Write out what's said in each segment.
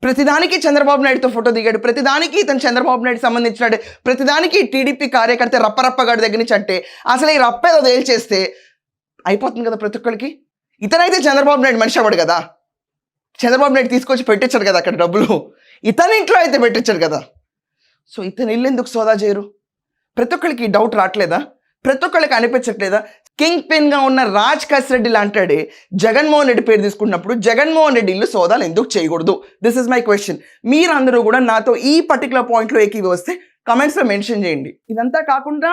ప్రతిదానికి చంద్రబాబు నాయుడుతో ఫోటో దిగాడు, ప్రతిదానికి ఇతను చంద్రబాబు నాయుడు సంబంధించినాడు, ప్రతిదానికి టీడీపీ కార్యకర్త రప్పగాడి దగ్గర నుంచి అంటే అసలు ఈ రప్ప ఏదో తేల్చేస్తే అయిపోతుంది కదా ప్రతి ఒక్కరికి. ఇతనైతే చంద్రబాబు నాయుడు మనిషి అవ్వడు కదా, చంద్రబాబు నాయుడు తీసుకొచ్చి పెట్టించాడు కదా అక్కడ డబ్బులు, ఇతని ఇంట్లో అయితే పెట్టించాడు కదా. సో ఇతను ఇల్లు ఎందుకు సోదా చేయరు? ప్రతి ఒక్కరికి డౌట్ రావట్లేదా? ప్రతి ఒక్కరికి అనిపించట్లేదా? కింగ్ పిన్గా ఉన్న రాజ్ కసిరెడ్డి లాంటాడే జగన్మోహన్ రెడ్డి పేరు తీసుకున్నప్పుడు జగన్మోహన్ రెడ్డి ఇల్లు సోదాలు ఎందుకు చేయకూడదు? This is my question. మీరందరూ కూడా నాతో ఈ పర్టికులర్ పాయింట్లో ఏకీభవిస్తే కమెంట్స్లో మెన్షన్ చేయండి. ఇదంతా కాకుండా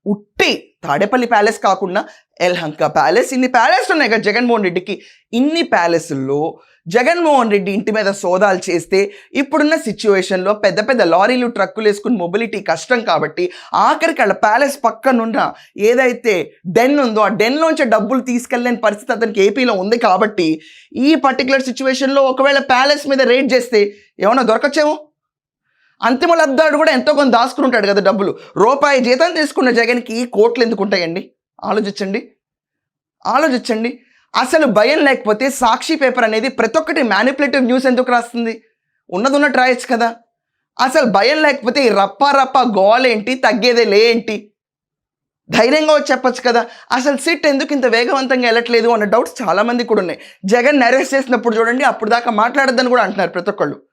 ఉట్టి తాడేపల్లి ప్యాలెస్ కాకుండా ఎల్హంక ప్యాలెస్, ఇన్ని ప్యాలెస్ ఉన్నాయి కదా జగన్మోహన్ రెడ్డికి. ఇన్ని ప్యాలెస్ల్లో జగన్మోహన్ రెడ్డి ఇంటి మీద సోదాలు చేస్తే ఇప్పుడున్న సిచ్యువేషన్లో పెద్ద పెద్ద లారీలు ట్రక్కులు వేసుకుని మొబిలిటీ కష్టం కాబట్టి ఆఖరికి వాళ్ళ ప్యాలెస్ పక్కనున్న ఏదైతే డెన్ ఉందో ఆ డెన్లోంచి డబ్బులు తీసుకెళ్ళలేని పరిస్థితి అతనికి ఏపీలో ఉంది కాబట్టి ఈ పర్టికులర్ సిచ్యువేషన్లో ఒకవేళ ప్యాలెస్ మీద రేట్ చేస్తే ఏమైనా దొరకచ్చేమో. అంతిమ లబ్ధాడు కూడా ఎంతో కొంత దాచుకుని ఉంటాడు కదా డబ్బులు. రూపాయి జీతం తీసుకున్న జగన్కి కోట్లు ఎందుకు ఉంటాయండి? ఆలోచించండి. అసలు భయం లేకపోతే సాక్షి పేపర్ అనేది ప్రతి ఒక్కటి మ్యానిపులేటివ్ న్యూస్ ఎందుకు రాస్తుంది? ఉన్నట్టు రాయొచ్చు కదా. అసలు భయం లేకపోతే ఈ రప్ప గోలేంటి, తగ్గేదే లేంటి, ధైర్యంగా వచ్చి చెప్పచ్చు కదా. అసలు సిట్ ఎందుకు ఇంత వేగవంతంగా వెళ్ళట్లేదు అన్న డౌట్స్ చాలామంది కూడా ఉన్నాయి. జగన్ అరెస్ట్ చేసినప్పుడు చూడండి, అప్పుడు దాకా మాట్లాడొద్దని కూడా అంటున్నారు ప్రతి ఒక్కళ్ళు.